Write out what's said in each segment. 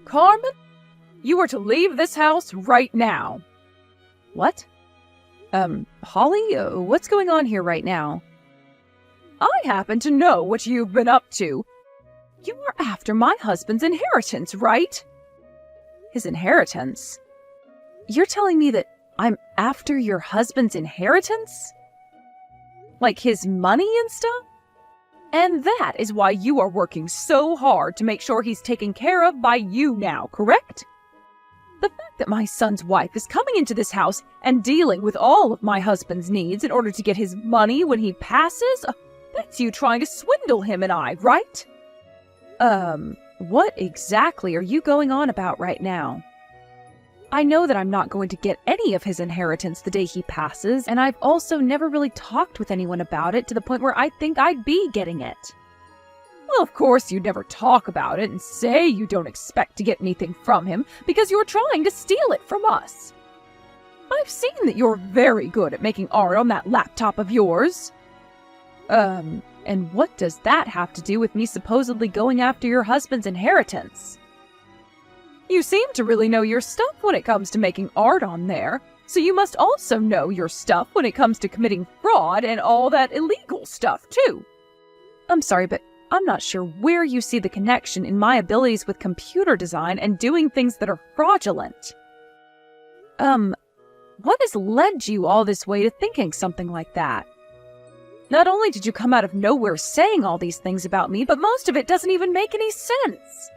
Carmen, you are to leave this house right now. What? Holly, what's going on here right now? I happen to know what you've been up to. You are after my husband's inheritance, right? His inheritance? You're telling me that I'm after your husband's inheritance? Like his money and stuff? And that is why you are working so hard to make sure he's taken care of by you now, correct? The fact that my son's wife is coming into this house and dealing with all of my husband's needs in order to get his money when he passes, that's you trying to swindle him and I, right? What exactly are you going on about right now? I know that I'm not going to get any of his inheritance the day he passes, and I've also never really talked with anyone about it to the point where I think I'd be getting it. Well, of course you'd never talk about it and say you don't expect to get anything from him because you're trying to steal it from us. I've seen that you're very good at making art on that laptop of yours. And what does that have to do with me supposedly going after your husband's inheritance? You seem to really know your stuff when it comes to making art on there, so you must also know your stuff when it comes to committing fraud and all that illegal stuff, too. I'm sorry, but I'm not sure where you see the connection in my abilities with computer design and doing things that are fraudulent. What has led you all this way to thinking something like that? Not only did you come out of nowhere saying all these things about me, but most of it doesn't even make any sense.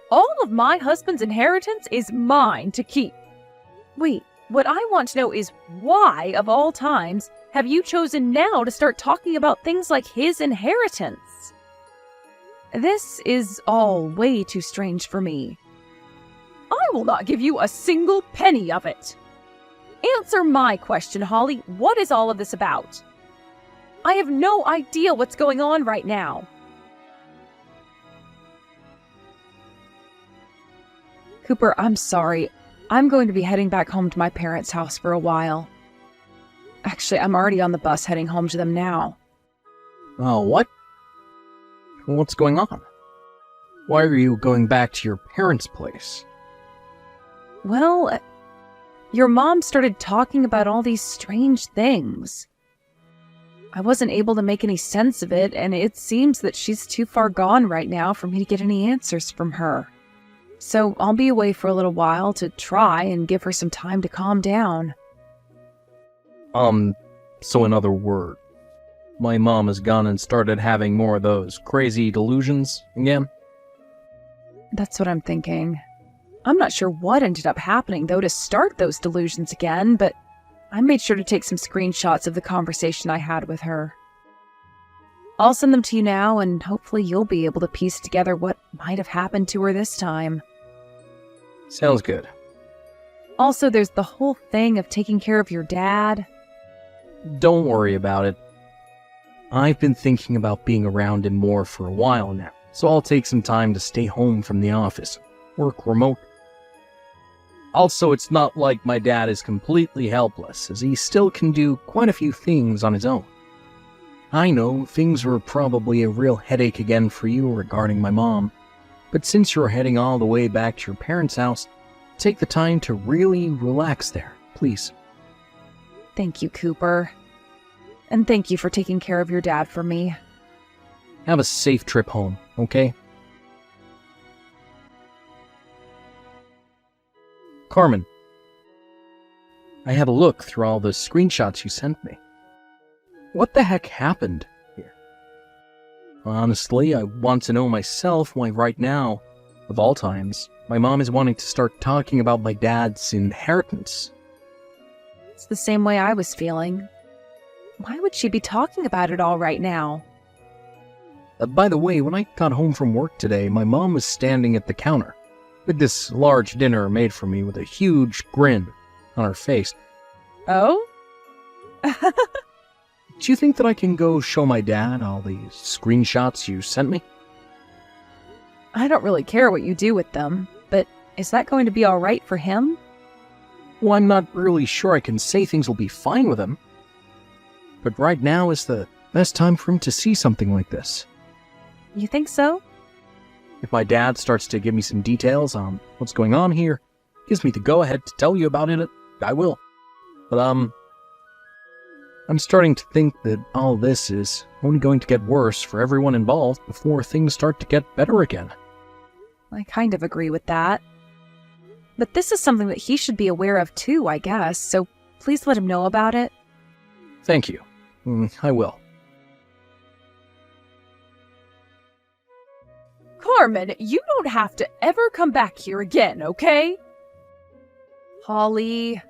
All of my husband's inheritance is mine to keep. Wait, what I want to know is why, of all times, have you chosen now to start talking about things like his inheritance? This is all way too strange for me. I will not give you a single penny of it. Answer my question, Holly. What is all of this about? I have no idea what's going on right now. Cooper, I'm sorry. I'm going to be heading back home to my parents' house for a while. Actually, I'm already on the bus heading home to them now. Oh, what? What's going on? Why are you going back to your parents' place? Well, your mom started talking about all these strange things. I wasn't able to make any sense of it, and it seems that she's too far gone right now for me to get any answers from her. So I'll be away for a little while to try and give her some time to calm down. So in other words, my mom has gone and started having more of those crazy delusions again? That's what I'm thinking. I'm not sure what ended up happening, though, to start those delusions again, but I made sure to take some screenshots of the conversation I had with her. I'll send them to you now, and hopefully you'll be able to piece together what might have happened to her this time. Sounds good. Also, there's the whole thing of taking care of your dad. Don't worry about it. I've been thinking about being around him more for a while now, so I'll take some time to stay home from the office, work remote. Also, it's not like my dad is completely helpless, as he still can do quite a few things on his own. I know things were probably a real headache again for you regarding my mom, but since you're heading all the way back to your parents' house, take the time to really relax there, please. Thank you, Cooper. And thank you for taking care of your dad for me. Have a safe trip home, okay? Carmen, I had a look through all the screenshots you sent me. What the heck happened here? Honestly, I want to know myself why right now, of all times, my mom is wanting to start talking about my dad's inheritance. It's the same way I was feeling. Why would she be talking about it all right now? By the way, when I got home from work today, my mom was standing at the counter with this large dinner made for me with a huge grin on her face. Oh? Do you think that I can go show my dad all these screenshots you sent me? I don't really care what you do with them, but is that going to be all right for him? Well, I'm not really sure I can say things will be fine with him. But right now is the best time for him to see something like this. You think so? If my dad starts to give me some details on what's going on here, gives me the go-ahead to tell you about it, I will. But, I'm starting to think that all this is only going to get worse for everyone involved before things start to get better again. I kind of agree with that. But this is something that he should be aware of too, I guess, so please let him know about it. Thank you. I will. Carmen, you don't have to ever come back here again, okay? Holly.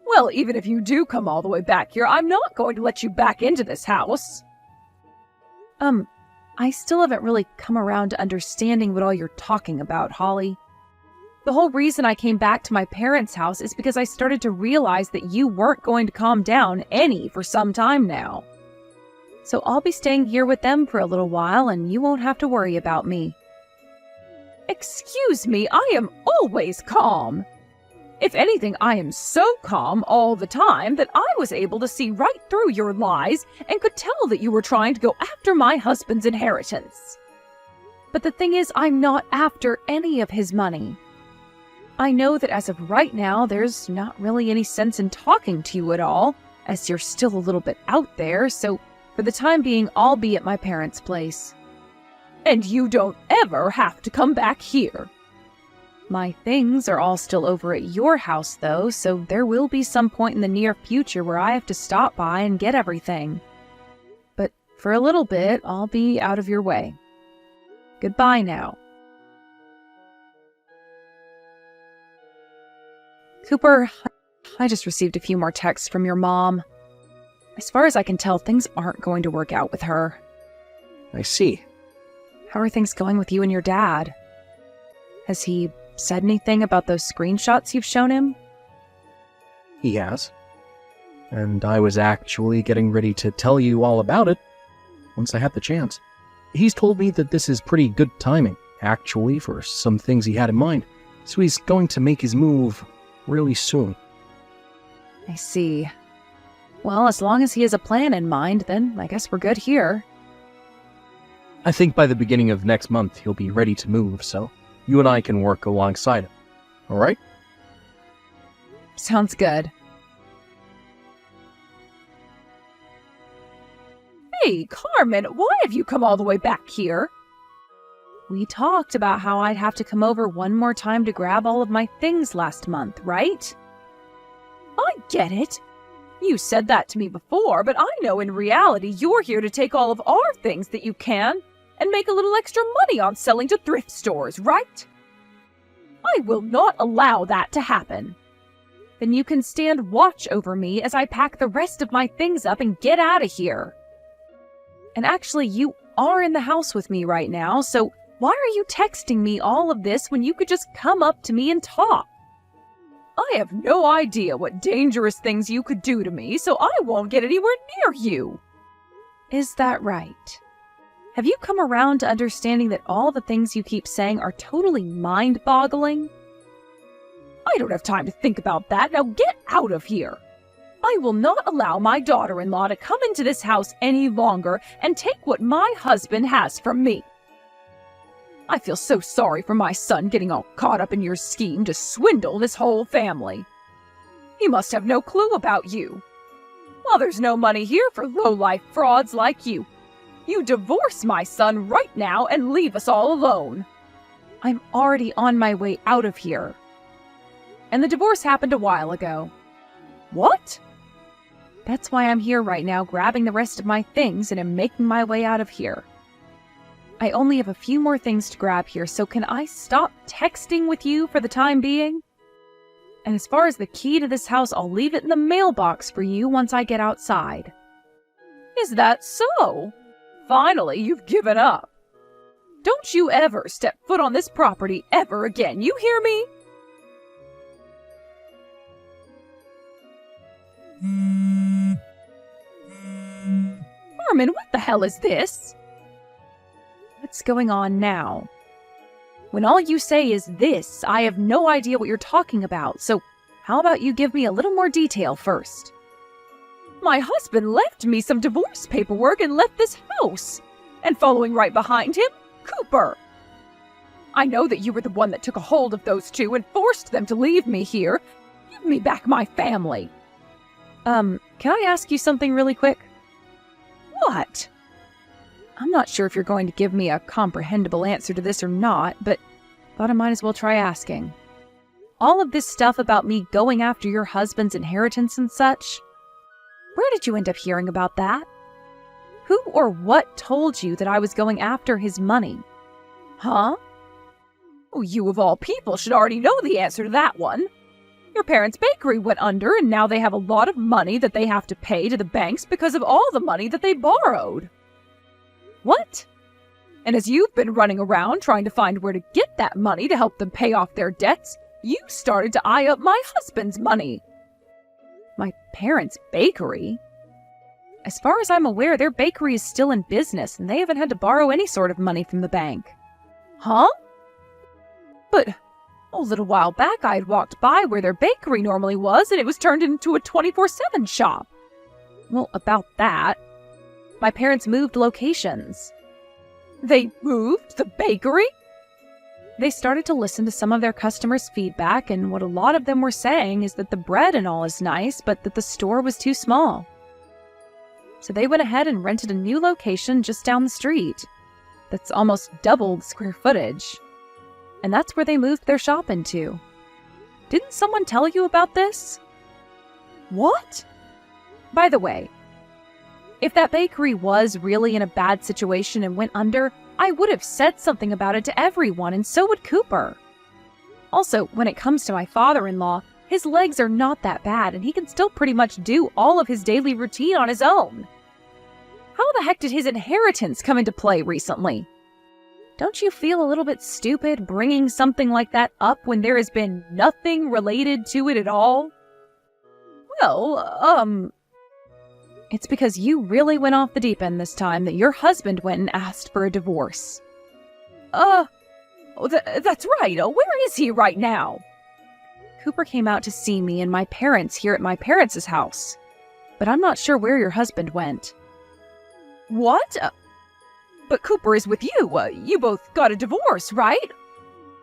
Well, even if you do come all the way back here, I'm not going to let you back into this house. I still haven't really come around to understanding what all you're talking about, Holly. The whole reason I came back to my parents' house is because I started to realize that you weren't going to calm down any for some time now. So I'll be staying here with them for a little while and you won't have to worry about me. Excuse me, I am always calm. If anything, I am so calm all the time that I was able to see right through your lies and could tell that you were trying to go after my husband's inheritance. But the thing is, I'm not after any of his money. I know that as of right now, there's not really any sense in talking to you at all, as you're still a little bit out there, so for the time being, I'll be at my parents' place. And you don't ever have to come back here. My things are all still over at your house, though, so there will be some point in the near future where I have to stop by and get everything. But for a little bit, I'll be out of your way. Goodbye now. Cooper, I just received a few more texts from your mom. As far as I can tell, things aren't going to work out with her. I see. How are things going with you and your dad? Has he said anything about those screenshots you've shown him? He has. And I was actually getting ready to tell you all about it once I had the chance. He's told me that this is pretty good timing, actually, for some things he had in mind. So he's going to make his move really soon. I see. Well, as long as he has a plan in mind, then I guess we're good here. I think by the beginning of next month he'll be ready to move, so you and I can work alongside him. Alright? Sounds good. Hey, Carmen, why have you come all the way back here? We talked about how I'd have to come over one more time to grab all of my things last month, right? I get it. You said that to me before, but I know in reality you're here to take all of our things that you can and make a little extra money on selling to thrift stores, right? I will not allow that to happen. Then you can stand watch over me as I pack the rest of my things up and get out of here. And actually, you are in the house with me right now, so why are you texting me all of this when you could just come up to me and talk? I have no idea what dangerous things you could do to me, so I won't get anywhere near you. Is that right? Have you come around to understanding that all the things you keep saying are totally mind-boggling? I don't have time to think about that. Now get out of here. I will not allow my daughter-in-law to come into this house any longer and take what my husband has from me. I feel so sorry for my son getting all caught up in your scheme to swindle this whole family. He must have no clue about you. Well, there's no money here for low-life frauds like you. You divorce my son right now and leave us all alone. I'm already on my way out of here. And the divorce happened a while ago. What? That's why I'm here right now, grabbing the rest of my things and am making my way out of here. I only have a few more things to grab here, so can I stop texting with you for the time being? And as far as the key to this house, I'll leave it in the mailbox for you once I get outside. Is that so? Finally, you've given up. Don't you ever step foot on this property ever again, you hear me? Carmen, what the hell is this? What's going on now? When all you say is this, I have no idea what you're talking about, so how about you give me a little more detail first? My husband left me some divorce paperwork and left this house. And following right behind him, Cooper. I know that you were the one that took a hold of those two and forced them to leave me here. Give me back my family. Can I ask you something really quick? What? I'm not sure if you're going to give me a comprehensible answer to this or not, but thought I might as well try asking. All of this stuff about me going after your husband's inheritance and such, where did you end up hearing about that? Who or what told you that I was going after his money? Huh? Oh, you of all people should already know the answer to that one. Your parents' bakery went under, and now they have a lot of money that they have to pay to the banks because of all the money that they borrowed. What? And as you've been running around trying to find where to get that money to help them pay off their debts, you started to eye up my husband's money. My parents' bakery? As far as I'm aware, their bakery is still in business, and they haven't had to borrow any sort of money from the bank. Huh? But a little while back I had walked by where their bakery normally was, and it was turned into a 24/7 shop. Well, about that, my parents moved locations. They moved the bakery? They started to listen to some of their customers' feedback, and what a lot of them were saying is that the bread and all is nice, but that the store was too small. So they went ahead and rented a new location just down the street that's almost double the square footage. And that's where they moved their shop into. Didn't someone tell you about this? What? By the way, if that bakery was really in a bad situation and went under, I would have said something about it to everyone, and so would Cooper. Also, when it comes to my father-in-law, his legs are not that bad, and he can still pretty much do all of his daily routine on his own. How the heck did his inheritance come into play recently? Don't you feel a little bit stupid bringing something like that up when there has been nothing related to it at all? Well, It's because you really went off the deep end this time that your husband went and asked for a divorce. That's right. Where is he right now? Cooper came out to see me and my parents here at my parents' house. But I'm not sure where your husband went. What? But Cooper is with you. You both got a divorce, right?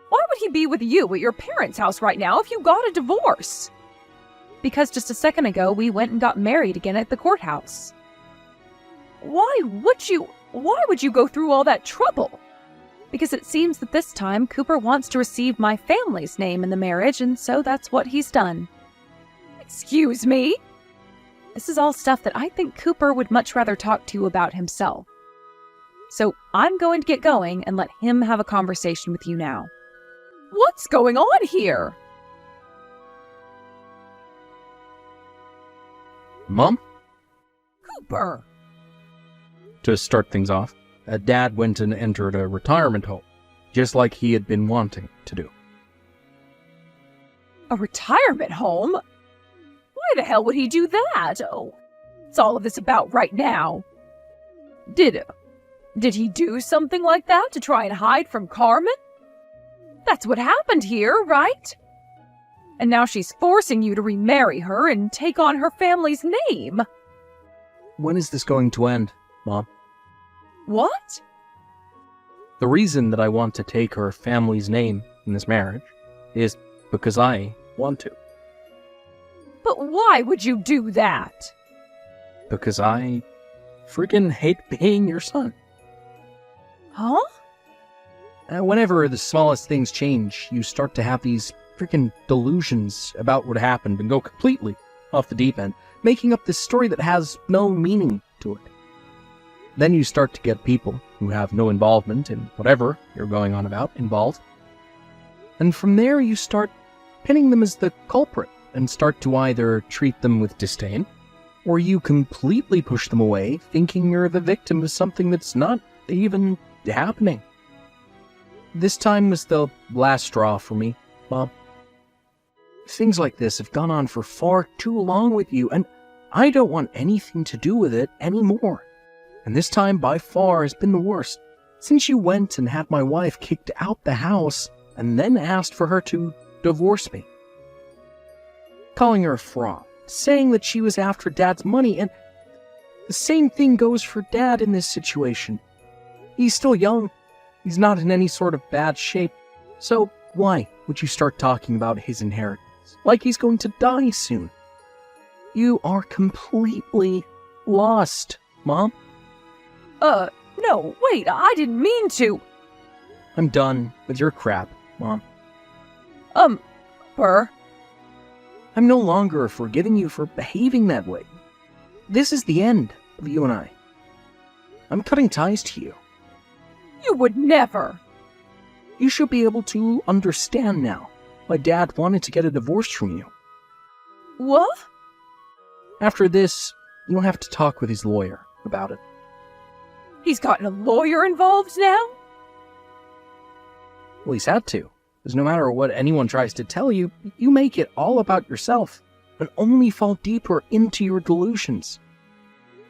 Why would he be with you at your parents' house right now if you got a divorce? Because just a second ago, we went and got married again at the courthouse. Why would you go through all that trouble? Because it seems that this time Cooper wants to receive my family's name in the marriage, and so that's what he's done. Excuse me? This is all stuff that I think Cooper would much rather talk to you about himself. So I'm going to get going and let him have a conversation with you now. What's going on here? Mom? Cooper! To start things off, Dad went and entered a retirement home, just like he had been wanting to do. A retirement home? Why the hell would he do that? Oh, what's all of this about right now? Did he do something like that to try and hide from Carmen? That's what happened here, right? And now she's forcing you to remarry her and take on her family's name. When is this going to end, Mom? What? The reason that I want to take her family's name in this marriage is because I want to. But why would you do that? Because I freaking hate being your son. Huh? Whenever the smallest things change, you start to have these freaking delusions about what happened and go completely off the deep end, making up this story that has no meaning to it. Then you start to get people who have no involvement in whatever you're going on about involved. And from there you start pinning them as the culprit and start to either treat them with disdain, or you completely push them away thinking you're the victim of something that's not even happening. This time was the last straw for me, Mom. Things like this have gone on for far too long with you, and I don't want anything to do with it anymore. And this time by far has been the worst, since you went and had my wife kicked out the house and then asked for her to divorce me. Calling her a fraud, saying that she was after Dad's money, and the same thing goes for Dad in this situation. He's still young, he's not in any sort of bad shape, So why would you start talking about his inheritance like he's going to die soon? You are completely lost, Mom. No, wait, I didn't mean to. I'm done with your crap, Mom. Burr. I'm no longer forgiving you for behaving that way. This is the end of you and I. I'm cutting ties to you. You would never. You should be able to understand now why Dad wanted to get a divorce from you. What? After this, you'll have to talk with his lawyer about it. He's gotten a lawyer involved now? Well, he's had to, because no matter what anyone tries to tell you, you make it all about yourself and only fall deeper into your delusions.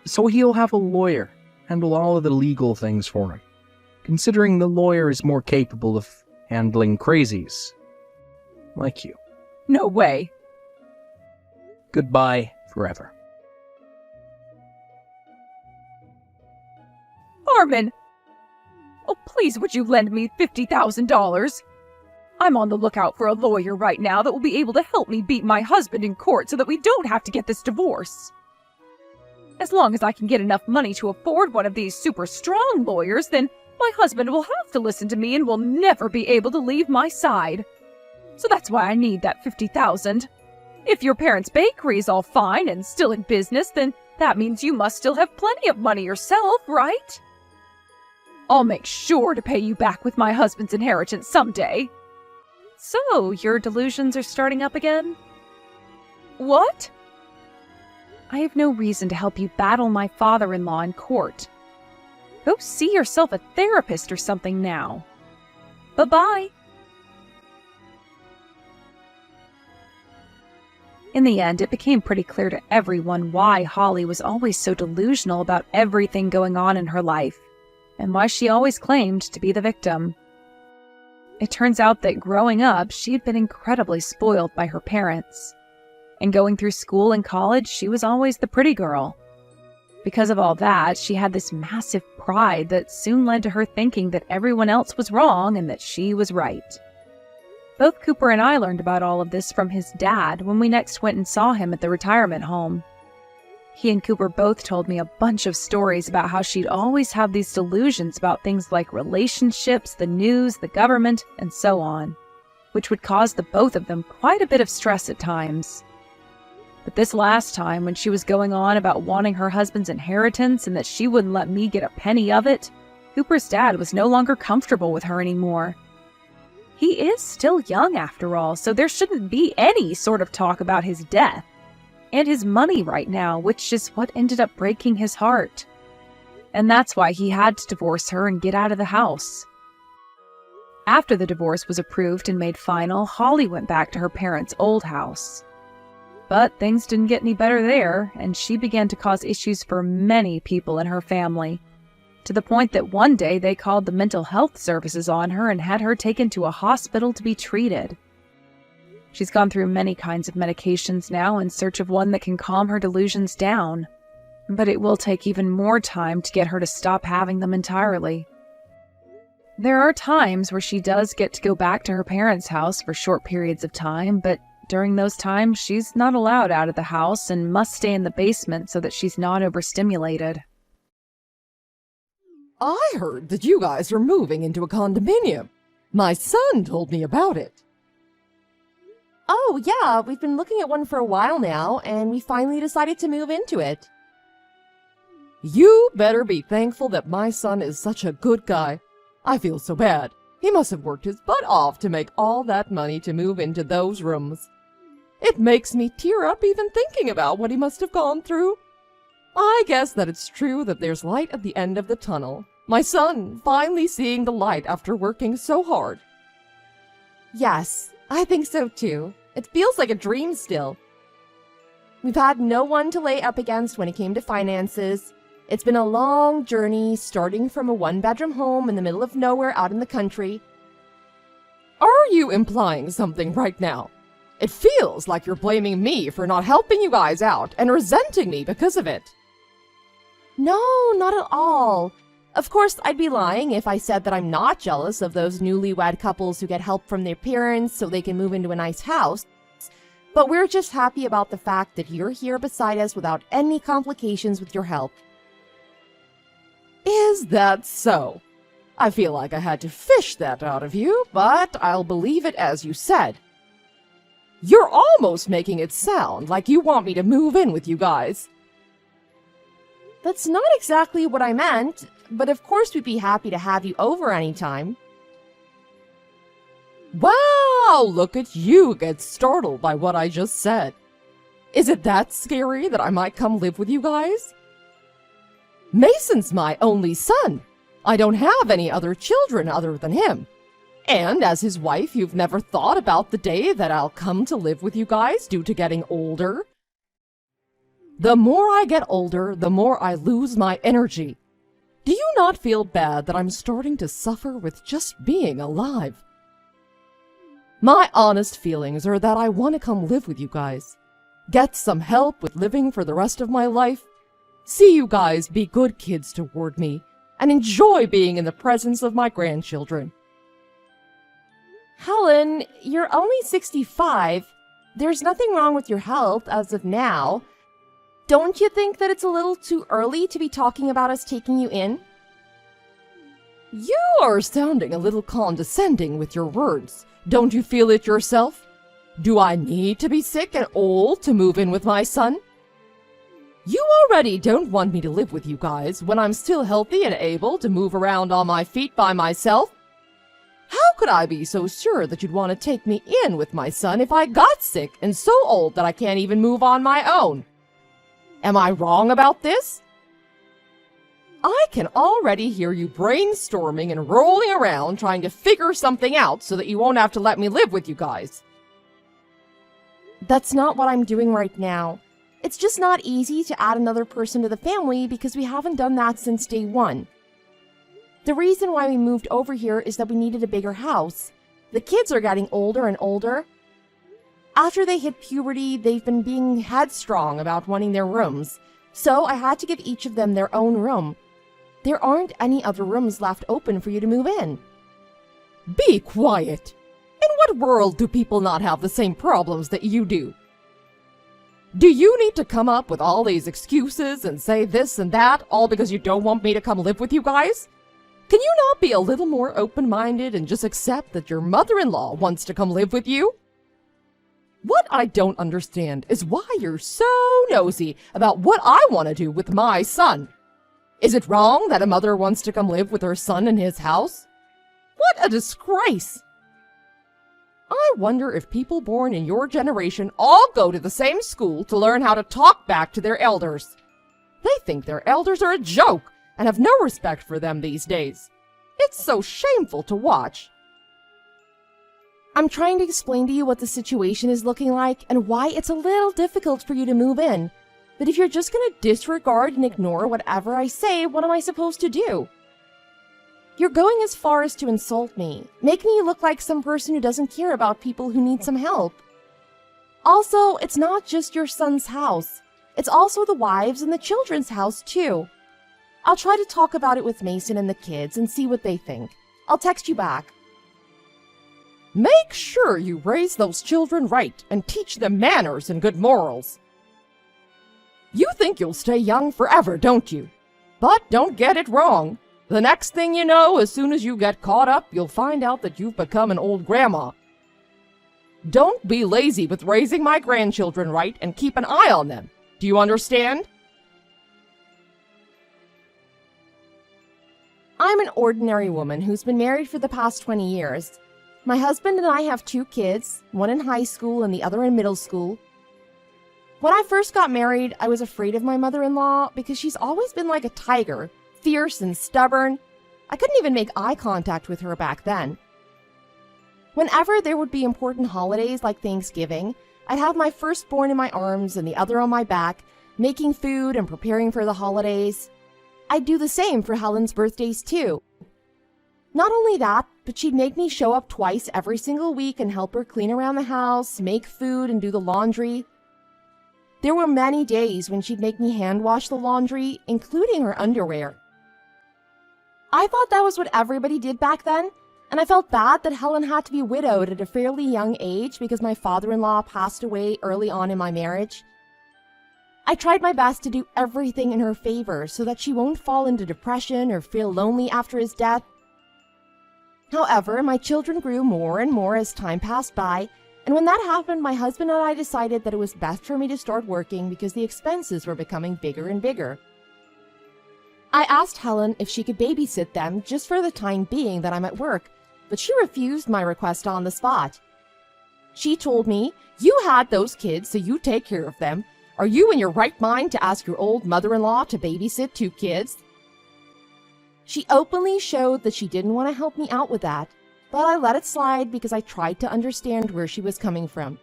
So he'll have a lawyer handle all of the legal things for him, considering the lawyer is more capable of handling crazies like you. No way. Goodbye forever. Armin! Oh, please would you lend me $50,000? I'm on the lookout for a lawyer right now that will be able to help me beat my husband in court so that we don't have to get this divorce. As long as I can get enough money to afford one of these super strong lawyers, then my husband will have to listen to me and will never be able to leave my side. So that's why I need that $50,000. If your parents' bakery is all fine and still in business, then that means you must still have plenty of money yourself, right? I'll make sure to pay you back with my husband's inheritance someday. So, your delusions are starting up again? What? I have no reason to help you battle my father-in-law in court. Go see yourself a therapist or something now. Bye-bye. In the end, it became pretty clear to everyone why Holly was always so delusional about everything going on in her life, and why she always claimed to be the victim. It turns out that growing up, she had been incredibly spoiled by her parents. And going through school and college, she was always the pretty girl. Because of all that, she had this massive pride that soon led to her thinking that everyone else was wrong and that she was right. Both Cooper and I learned about all of this from his dad when we next went and saw him at the retirement home. He and Cooper both told me a bunch of stories about how she'd always have these delusions about things like relationships, the news, the government, and so on, which would cause the both of them quite a bit of stress at times. But this last time, when she was going on about wanting her husband's inheritance and that she wouldn't let me get a penny of it, Cooper's dad was no longer comfortable with her anymore. He is still young after all, so there shouldn't be any sort of talk about his death and his money right now, which is what ended up breaking his heart. And that's why he had to divorce her and get out of the house. After the divorce was approved and made final, Holly went back to her parents' old house. But things didn't get any better there, and she began to cause issues for many people in her family, to the point that one day they called the mental health services on her and had her taken to a hospital to be treated. She's gone through many kinds of medications now in search of one that can calm her delusions down, but it will take even more time to get her to stop having them entirely. There are times where she does get to go back to her parents' house for short periods of time, but during those times she's not allowed out of the house and must stay in the basement so that she's not overstimulated. I heard that you guys are moving into a condominium. My son told me about it. Oh, yeah, we've been looking at one for a while now, and we finally decided to move into it. You better be thankful that my son is such a good guy. I feel so bad. He must have worked his butt off to make all that money to move into those rooms. It makes me tear up even thinking about what he must have gone through. I guess that it's true that there's light at the end of the tunnel. My son finally seeing the light after working so hard. Yes, I think so too. It feels like a dream still. We've had no one to lay up against when it came to finances. It's been a long journey, starting from a one-bedroom home in the middle of nowhere out in the country. Are you implying something right now? It feels like you're blaming me for not helping you guys out and resenting me because of it. No, not at all. Of course, I'd be lying if I said that I'm not jealous of those newlywed couples who get help from their parents so they can move into a nice house. But we're just happy about the fact that you're here beside us without any complications with your help. Is that so? I feel like I had to fish that out of you, but I'll believe it as you said. You're almost making it sound like you want me to move in with you guys. That's not exactly what I meant, but of course we'd be happy to have you over anytime. Wow, look at you get startled by what I just said. Is it that scary that I might come live with you guys? Mason's my only son. I don't have any other children other than him. And as his wife, you've never thought about the day that I'll come to live with you guys due to getting older? The more I get older, the more I lose my energy. Do you not feel bad that I'm starting to suffer with just being alive? My honest feelings are that I want to come live with you guys, get some help with living for the rest of my life, see you guys be good kids toward me, and enjoy being in the presence of my grandchildren. Helen, you're only 65. There's nothing wrong with your health as of now. Don't you think that it's a little too early to be talking about us taking you in? You are sounding a little condescending with your words. Don't you feel it yourself? Do I need to be sick and old to move in with my son? You already don't want me to live with you guys when I'm still healthy and able to move around on my feet by myself. How could I be so sure that you'd want to take me in with my son if I got sick and so old that I can't even move on my own? Am I wrong about this? I can already hear you brainstorming and rolling around trying to figure something out so that you won't have to let me live with you guys. That's not what I'm doing right now. It's just not easy to add another person to the family because we haven't done that since day one. The reason why we moved over here is that we needed a bigger house. The kids are getting older and older. After they hit puberty, they've been being headstrong about wanting their rooms, so I had to give each of them their own room. There aren't any other rooms left open for you to move in. Be quiet! In what world do people not have the same problems that you do? Do you need to come up with all these excuses and say this and that, all because you don't want me to come live with you guys? Can you not be a little more open-minded and just accept that your mother-in-law wants to come live with you? What I don't understand is why you're so nosy about what I want to do with my son. Is it wrong that a mother wants to come live with her son in his house? What a disgrace! I wonder if people born in your generation all go to the same school to learn how to talk back to their elders. They think their elders are a joke and have no respect for them these days. It's so shameful to watch. I'm trying to explain to you what the situation is looking like and why it's a little difficult for you to move in. But if you're just going to disregard and ignore whatever I say, what am I supposed to do? You're going as far as to insult me, making me look like some person who doesn't care about people who need some help. Also, it's not just your son's house. It's also the wives' and the children's house, too. I'll try to talk about it with Mason and the kids and see what they think. I'll text you back. Make sure you raise those children right and teach them manners and good morals. You think you'll stay young forever, don't you? But don't get it wrong. The next thing you know, as soon as you get caught up, you'll find out that you've become an old grandma. Don't be lazy with raising my grandchildren right and keep an eye on them. Do you understand? I'm an ordinary woman who's been married for the past 20 years. My husband and I have 2 kids, one in high school and the other in middle school. When I first got married, I was afraid of my mother-in-law because she's always been like a tiger, fierce and stubborn. I couldn't even make eye contact with her back then. Whenever there would be important holidays like Thanksgiving, I'd have my firstborn in my arms and the other on my back, making food and preparing for the holidays. I'd do the same for Helen's birthdays too. Not only that, but she'd make me show up twice every single week and help her clean around the house, make food, and do the laundry. There were many days when she'd make me hand wash the laundry, including her underwear. I thought that was what everybody did back then, and I felt bad that Helen had to be widowed at a fairly young age because my father-in-law passed away early on in my marriage. I tried my best to do everything in her favor so that she won't fall into depression or feel lonely after his death. However, my children grew more and more as time passed by, and when that happened, my husband and I decided that it was best for me to start working because the expenses were becoming bigger and bigger. I asked Helen if she could babysit them just for the time being that I'm at work, but she refused my request on the spot. She told me, "You had those kids, so you take care of them. Are you in your right mind to ask your old mother-in-law to babysit 2 kids?" She openly showed that she didn't want to help me out with that, but I let it slide because I tried to understand where she was coming from.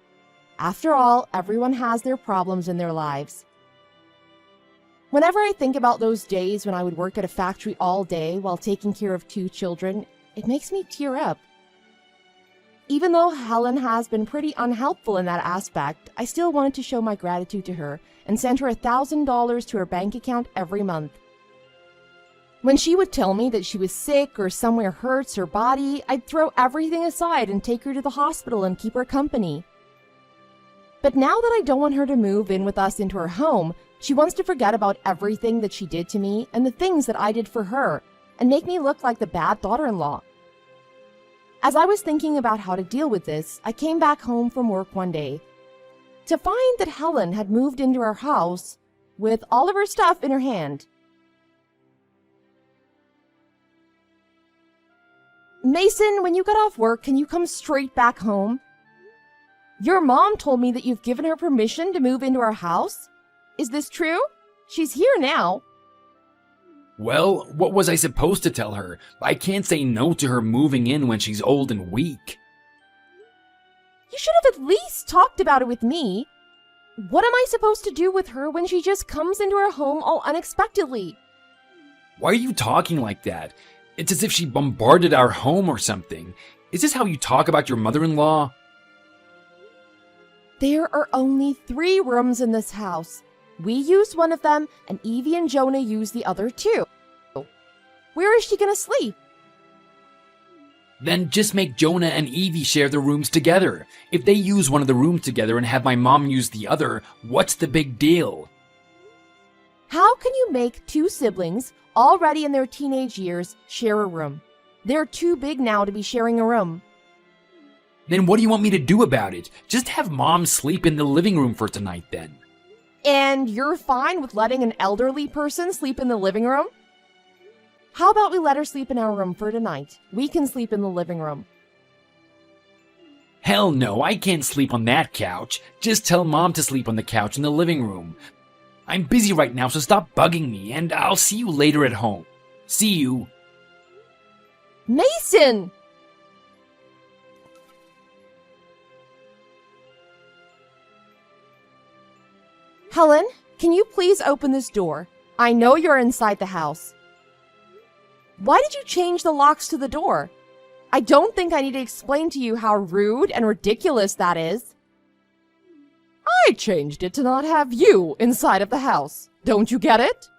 After all, everyone has their problems in their lives. Whenever I think about those days when I would work at a factory all day while taking care of 2 children, it makes me tear up. Even though Helen has been pretty unhelpful in that aspect, I still wanted to show my gratitude to her and send her $1,000 to her bank account every month. When she would tell me that she was sick or somewhere hurts her body, I'd throw everything aside and take her to the hospital and keep her company. But now that I don't want her to move in with us into her home, she wants to forget about everything that she did to me and the things that I did for her, and make me look like the bad daughter-in-law. As I was thinking about how to deal with this, I came back home from work one day to find that Helen had moved into our house with all of her stuff in her hand. "Mason, when you get off work, can you come straight back home? Your mom told me that you've given her permission to move into our house. Is this true? She's here now." Well, what was I supposed to tell her? I can't say no to her moving in when she's old and weak. "You should have at least talked about it with me. What am I supposed to do with her when she just comes into our home all unexpectedly?" Why are you talking like that? It's as if she bombarded our home or something. Is this how you talk about your mother-in-law? "There are only 3 rooms in this house. We use one of them, and Evie and Jonah use the other 2. Where is she gonna sleep?" Then just make Jonah and Evie share the rooms together. If they use one of the rooms together and have my mom use the other, what's the big deal? How can you make 2 siblings, already in their teenage years, share a room? They're too big now to be sharing a room. Then what do you want me to do about it? Just have mom sleep in the living room for tonight then. And you're fine with letting an elderly person sleep in the living room? How about we let her sleep in our room for tonight? We can sleep in the living room. Hell no, I can't sleep on that couch. Just tell mom to sleep on the couch in the living room. I'm busy right now, so stop bugging me, and I'll see you later at home. See you. Mason! Helen, can you please open this door? I know you're inside the house. Why did you change the locks to the door? I don't think I need to explain to you how rude and ridiculous that is. I changed it to not have you inside of the house. Don't you get it?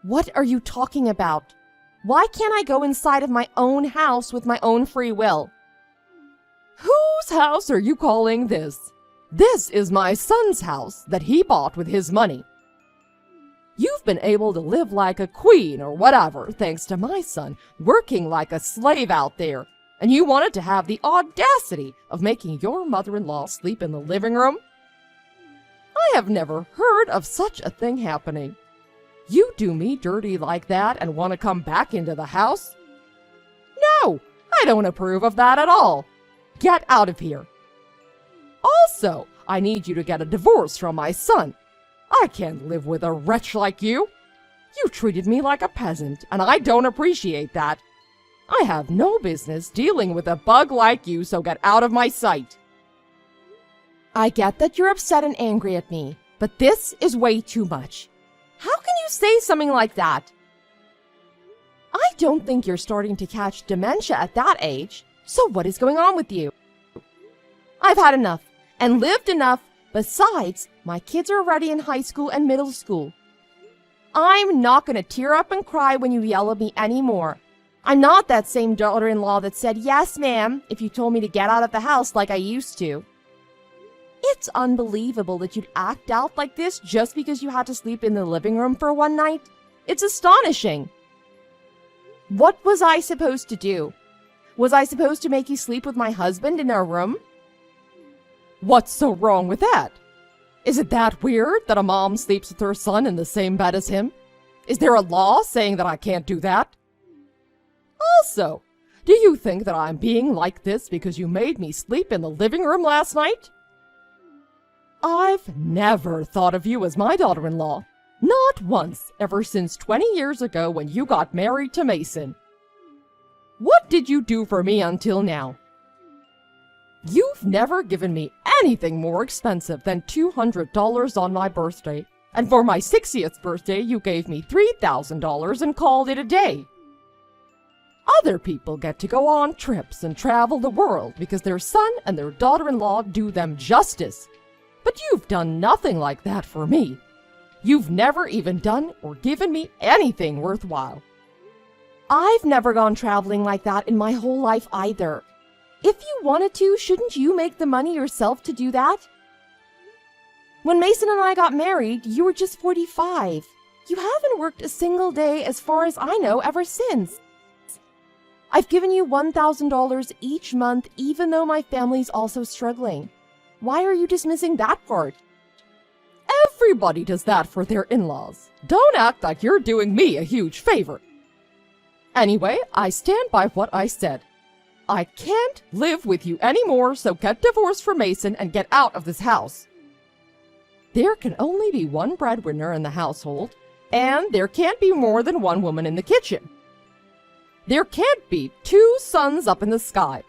What are you talking about? Why can't I go inside of my own house with my own free will? Whose house are you calling this? This is my son's house that he bought with his money. You've been able to live like a queen or whatever thanks to my son working like a slave out there, and you wanted to have the audacity of making your mother-in-law sleep in the living room? I have never heard of such a thing happening. You do me dirty like that and want to come back into the house? No, I don't approve of that at all. Get out of here. Also, I need you to get a divorce from my son. I can't live with a wretch like you. You treated me like a peasant, and I don't appreciate that. I have no business dealing with a bug like you, so get out of my sight. I get that you're upset and angry at me, but this is way too much. How can you say something like that? I don't think you're starting to catch dementia at that age, so what is going on with you? I've had enough. And lived enough. Besides, my kids are already in high school and middle school. I'm not gonna tear up and cry when you yell at me anymore. I'm not that same daughter-in-law that said, yes, ma'am, if you told me to get out of the house like I used to. It's unbelievable that you'd act out like this just because you had to sleep in the living room for one night. It's astonishing. What was I supposed to do? Was I supposed to make you sleep with my husband in our room? What's so wrong with that? Is it that weird that a mom sleeps with her son in the same bed as him? Is there a law saying that I can't do that? Also, do you think that I'm being like this because you made me sleep in the living room last night? I've never thought of you as my daughter-in-law. Not once, ever since 20 years ago when you got married to Mason. What did you do for me until now? You've never given me anything more expensive than $200 on my birthday, and for my 60th birthday you gave me $3,000 and called it a day. Other people get to go on trips and travel the world because their son and their daughter-in-law do them justice. But you've done nothing like that for me. You've never even done or given me anything worthwhile. I've never gone traveling like that in my whole life either. If you wanted to, shouldn't you make the money yourself to do that? When Mason and I got married, you were just 45. You haven't worked a single day as far as I know ever since. I've given you $1,000 each month even though my family's also struggling. Why are you dismissing that part? Everybody does that for their in-laws. Don't act like you're doing me a huge favor. Anyway, I stand by what I said. I can't live with you anymore, so get divorced from Mason and get out of this house. There can only be one breadwinner in the household, and there can't be more than one woman in the kitchen. There can't be two suns up in the sky.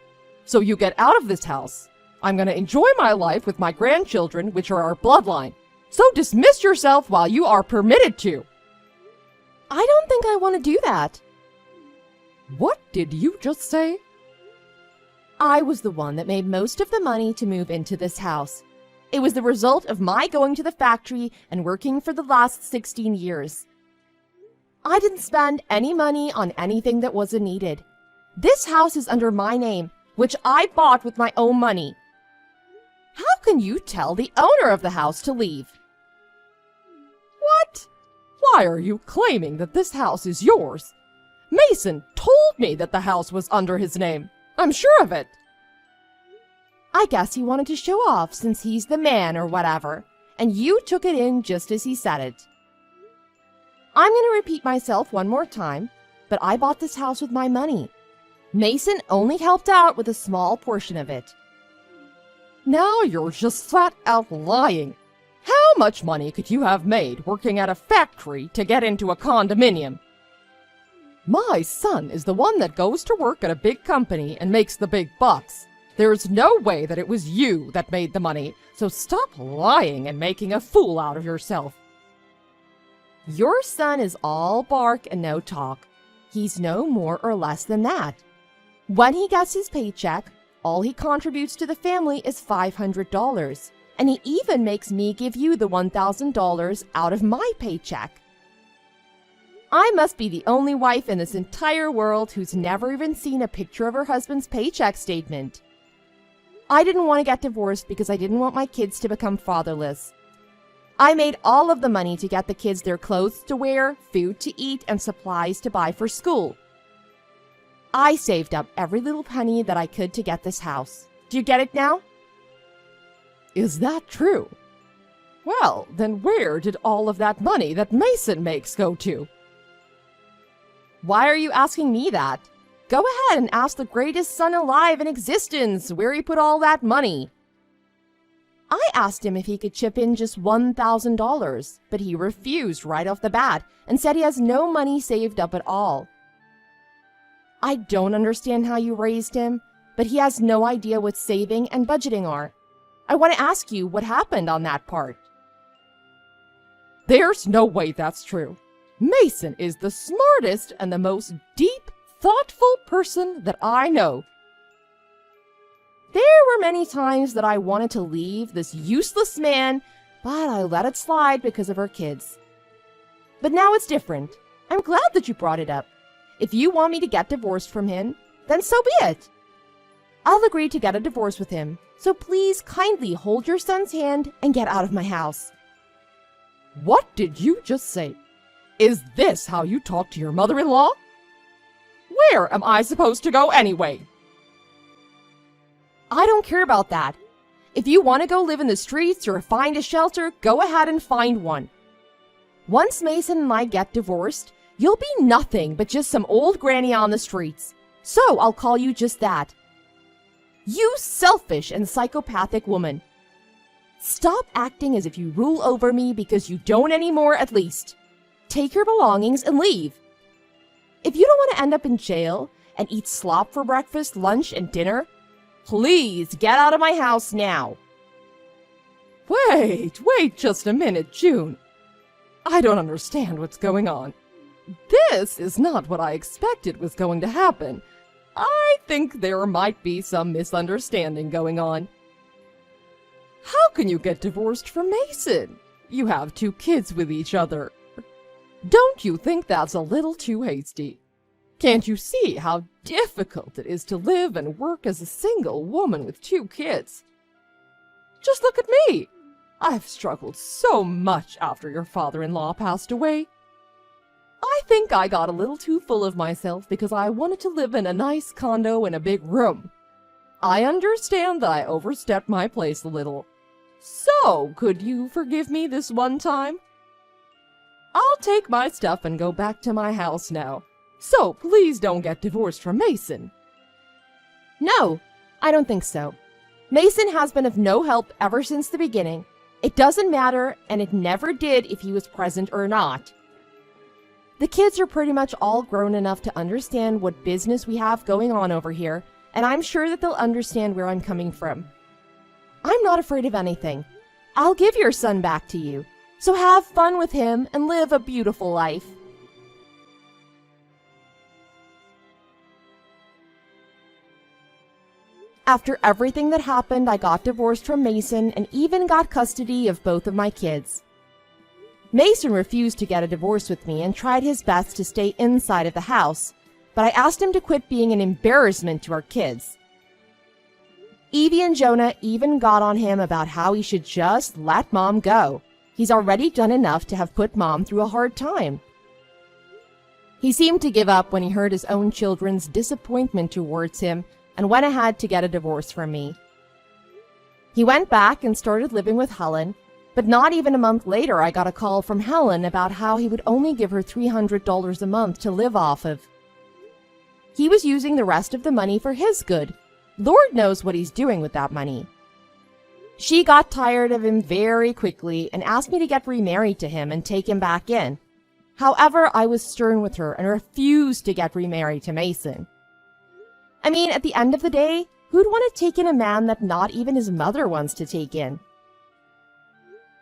So you get out of this house. I'm going to enjoy my life with my grandchildren, which are our bloodline. So dismiss yourself while you are permitted to. I don't think I want to do that. What did you just say? I was the one that made most of the money to move into this house. It was the result of my going to the factory and working for the last 16 years. I didn't spend any money on anything that wasn't needed. This house is under my name, which I bought with my own money. How can you tell the owner of the house to leave? What? Why are you claiming that this house is yours? Mason told me that the house was under his name. I'm sure of it. I guess he wanted to show off since he's the man or whatever, and you took it in just as he said it. I'm going to repeat myself one more time, but I bought this house with my money. Mason only helped out with a small portion of it. Now you're just flat out lying. How much money could you have made working at a factory to get into a condominium? My son is the one that goes to work at a big company and makes the big bucks. There's no way that it was you that made the money, so stop lying and making a fool out of yourself. Your son is all bark and no talk. He's no more or less than that. When he gets his paycheck, all he contributes to the family is $500, and he even makes me give you the $1,000 out of my paycheck. I must be the only wife in this entire world who's never even seen a picture of her husband's paycheck statement. I didn't want to get divorced because I didn't want my kids to become fatherless. I made all of the money to get the kids their clothes to wear, food to eat, and supplies to buy for school. I saved up every little penny that I could to get this house. Do you get it now? Is that true? Well, then where did all of that money that Mason makes go to? Why are you asking me that? Go ahead and ask the greatest son alive in existence where he put all that money. I asked him if he could chip in just $1,000, but he refused right off the bat and said he has no money saved up at all. I don't understand how you raised him, but he has no idea what saving and budgeting are. I want to ask you what happened on that part. There's no way that's true. Mason is the smartest and the most deep, thoughtful person that I know. There were many times that I wanted to leave this useless man, but I let it slide because of our kids. But now it's different. I'm glad that you brought it up. If you want me to get divorced from him, then so be it. I'll agree to get a divorce with him, so please kindly hold your son's hand and get out of my house. What did you just say? Is this how you talk to your mother-in-law? Where am I supposed to go anyway? I don't care about that. If you want to go live in the streets or find a shelter, go ahead and find one. Once Mason and I get divorced, you'll be nothing but just some old granny on the streets. So I'll call you just that. You selfish and psychopathic woman. Stop acting as if you rule over me because you don't anymore at least. Take your belongings and leave. If you don't want to end up in jail and eat slop for breakfast, lunch, and dinner, please get out of my house now. Wait just a minute, June. I don't understand what's going on. This is not what I expected was going to happen. I think there might be some misunderstanding going on. How can you get divorced from Mason? You have 2 kids with each other. Don't you think that's a little too hasty? Can't you see how difficult it is to live and work as a single woman with 2 kids? Just look at me. I've struggled so much after your father-in-law passed away. I think I got a little too full of myself because I wanted to live in a nice condo in a big room. I understand that I overstepped my place a little. So, could you forgive me this one time? I'll take my stuff and go back to my house now. So, please don't get divorced from Mason. No, I don't think so. Mason has been of no help ever since the beginning. It doesn't matter, and it never did if he was present or not. The kids are pretty much all grown enough to understand what business we have going on over here, and I'm sure that they'll understand where I'm coming from. I'm not afraid of anything. I'll give your son back to you, so have fun with him and live a beautiful life. After everything that happened, I got divorced from Mason and even got custody of both of my kids. Mason refused to get a divorce with me and tried his best to stay inside of the house, but I asked him to quit being an embarrassment to our kids. Evie and Jonah even got on him about how he should just let Mom go. He's already done enough to have put Mom through a hard time. He seemed to give up when he heard his own children's disappointment towards him and went ahead to get a divorce from me. He went back and started living with Helen, but not even a month later I got a call from Helen about how he would only give her $300 a month to live off of. He was using the rest of the money for his good. Lord knows what he's doing with that money. She got tired of him very quickly and asked me to get remarried to him and take him back in. However, I was stern with her and refused to get remarried to Mason. I mean, at the end of the day, who'd want to take in a man that not even his mother wants to take in?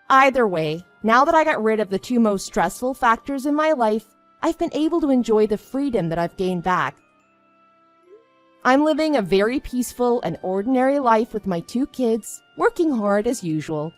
Either way, now that I got rid of the 2 most stressful factors in my life, I've been able to enjoy the freedom that I've gained back. I'm living a very peaceful and ordinary life with my 2 kids, working hard as usual.